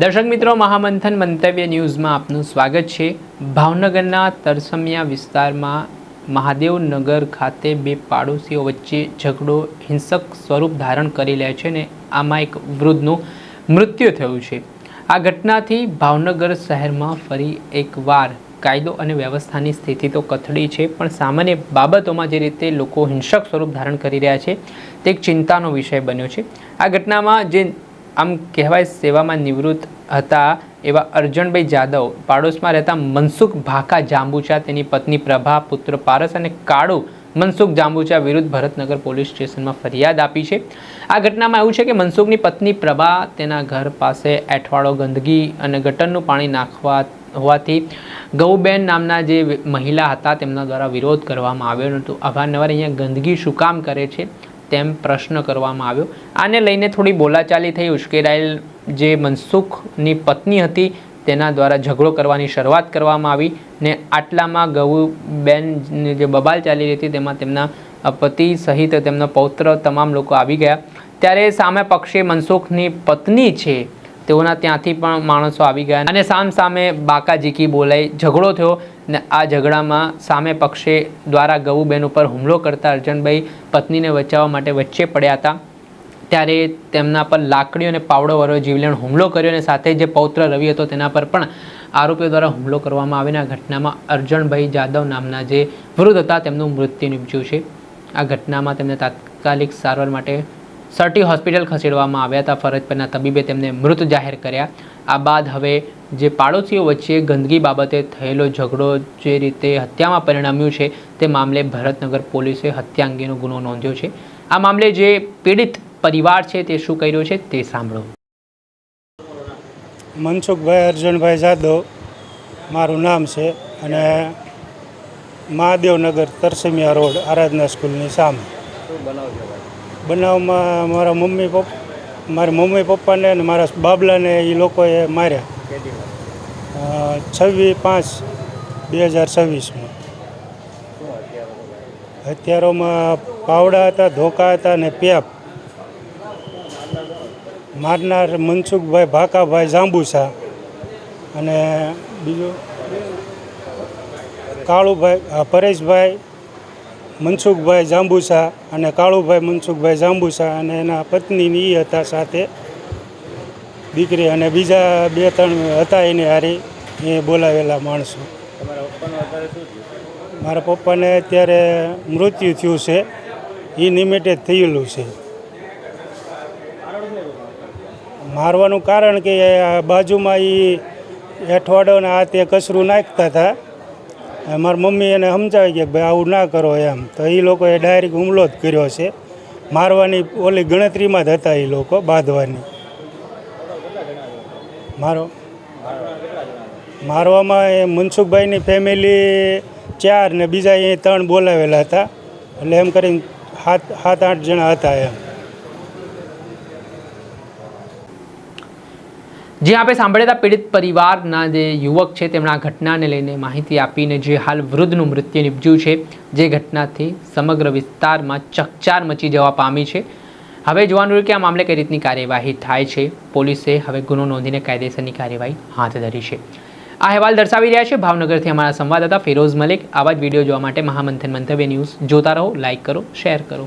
દર્શક મિત્રો, મહામંથન મંતવ્ય ન્યૂઝમાં આપનું સ્વાગત છે। ભાવનગરના તરસમિયા વિસ્તારમાં મહાદેવનગર ખાતે બે પાડોશીઓ વચ્ચે ઝઘડો હિંસક સ્વરૂપ ધારણ કરી લે છે ને આમાં એક વૃદ્ધનું મૃત્યુ થયું છે। આ ઘટનાથી ભાવનગર શહેરમાં ફરી એકવાર કાયદો અને વ્યવસ્થાની સ્થિતિ તો કથળી છે, પણ સામાન્ય બાબતોમાં જે રીતે લોકો હિંસક સ્વરૂપ ધારણ કરી રહ્યા છે તે એક ચિંતાનો વિષય બન્યો છે। આ ઘટનામાં જે આમ કહેવાય સેવામાં નિવૃત્ત હતા એવા અર્જણભાઈ જાદવ પાડોશમાં રહેતા મનસુખ ભાકા જાંબુચા, તેની પત્ની પ્રભા, પુત્ર પારસ અને કાળુ મનસુખ જાંબુચા વિરુદ્ધ ભરતનગર પોલીસ સ્ટેશનમાં ફરિયાદ આપી છે। આ ઘટનામાં એવું છે કે મનસુખની પત્ની પ્રભા તેના ઘર પાસે એઠવાડો ગંદકી અને ગટરનું પાણી નાખવા હોવાથી ગૌબેન નામના જે મહિલા હતા તેમના દ્વારા વિરોધ કરવામાં આવ્યો હતો। અવારનવાર અહીંયા ગંદકી શું કામ કરે છે તેમ પ્રશ્ન કરવામાં આવ્યો। આને લઈને થોડી બોલાચાલી થઈ। ઉશ્કેરાયેલ જે મનસુખની પત્ની હતી તેના દ્વારા ઝઘડો કરવાની શરૂઆત કરવામાં આવી ને આટલામાં ગૌબેનની જે બબાલ ચાલી રહી હતી તેમાં તેમના પતિ સહિત તેમના પૌત્ર તમામ લોકો આવી ગયા। ત્યારે સામે પક્ષે મનસુખની પત્ની છે તેઓના ત્યાંથી પણ માણસો આવી ગયા અને સામે બાકાજીકી બોલાઈ ઝઘડો થયો ને આ ઝઘડામાં સામે પક્ષે દ્વારા ગૌબેન ઉપર હુમલો કરતા અર્જણભાઈ પત્નીને બચાવવા માટે વચ્ચે પડ્યા હતા। ત્યારે તેમના પર લાકડીઓ અને પાવડો વડે જીવલેણ હુમલો કર્યો અને સાથે જે પૌત્ર રવિ હતો તેના પર પણ આરોપીઓ દ્વારા હુમલો કરવામાં આવીને આ ઘટનામાં અર્જણભાઈ જાદવ નામના જે વૃદ્ધ હતા તેમનું મૃત્યુ નિપજ્યું છે। આ ઘટનામાં તેમને તાત્કાલિક સારવાર માટે સર્ટી હોસ્પિટલ ખસેડવામાં આવ્યા હતા। ફરજ પરના તબીબે તેમને મૃત જાહેર કર્યા। આ બાદ હવે જે પાડોશીઓ વચ્ચે ગંદકી બાબતે થયેલો ઝઘડો જે રીતે હત્યામાં પરિણમ્યું છે તે મામલે ભરતનગર પોલીસે હત્યા અંગેનો ગુનો નોંધ્યો છે। આ મામલે જે પીડિત પરિવાર છે તે શું કર્યો છે તે સાંભળો। મનસુખભાઈ અર્જણભાઈ જાદવ મારું નામ છે અને મહાદેવનગર તરસમિયા રોડ આરાધના સ્કૂલની સામે। બનાવમાં મારા મમ્મી પપ્પાને અને મારા બાબલાને એ લોકોએ માર્યા 26/5/2026માં। હત્યારોમાં પાવડા હતા, ધોકા હતા અને પેપ। મારનાર મનસુખભાઈ ભાકાભાઈ જાંબુસા અને બીજું કાળુભાઈ પરેશભાઈ મનસુખભાઈ જાંબુસા અને કાળુભાઈ મનસુખભાઈ જાંબુસા અને એના પત્નીની એ હતા સાથે દીકરી અને બીજા 2-3 હતા એને હારી એ બોલાવેલા માણસો। મારા પપ્પાને અત્યારે મૃત્યુ થયું છે, એ નિમિત્તે જ થયેલું છે। મારવાનું કારણ કે બાજુમાં એ એઠવાડો ને આ તે કચરું નાખતા હતા। મારી મમ્મી એને સમજાવી કે ભાઈ આવું ના કરો એમ, તો એ લોકોએ ડાયરેક્ટ હુમલો જ કર્યો છે। મારવાની ઓલી ગણતરીમાં જ હતા એ લોકો, બાંધવાની। મારવામાં એ મનસુખભાઈની ફેમિલી 4 ને બીજા એ 3 બોલાવેલા હતા, એટલે એમ કરીને 7-8 જણા હતા એમ। જે આપણે સાંભળ્યા હતા પીડિત પરિવારના જે યુવક છે તેમણે આ ઘટનાને લઈને માહિતી આપીને જે હાલ વૃદ્ધનું મૃત્યુ નિપજ્યું છે, જે ઘટનાથી સમગ્ર વિસ્તારમાં ચકચાર મચી જવા પામી છે। હવે જોવાનું રહ્યું કે આ મામલે કઈ રીતની કાર્યવાહી થાય છે। પોલીસે હવે ગુનો નોંધીને કાયદેસરની કાર્યવાહી હાથ ધરી છે। આ અહેવાલ દર્શાવી રહ્યા છે ભાવનગરથી અમારા સંવાદદાતા ફિરોઝ મલિક। આવા જ વિડીયો જોવા માટે મહામંથન મંતવ્ય ન્યૂઝ જોતા રહો, લાઇક કરો, શેર કરો।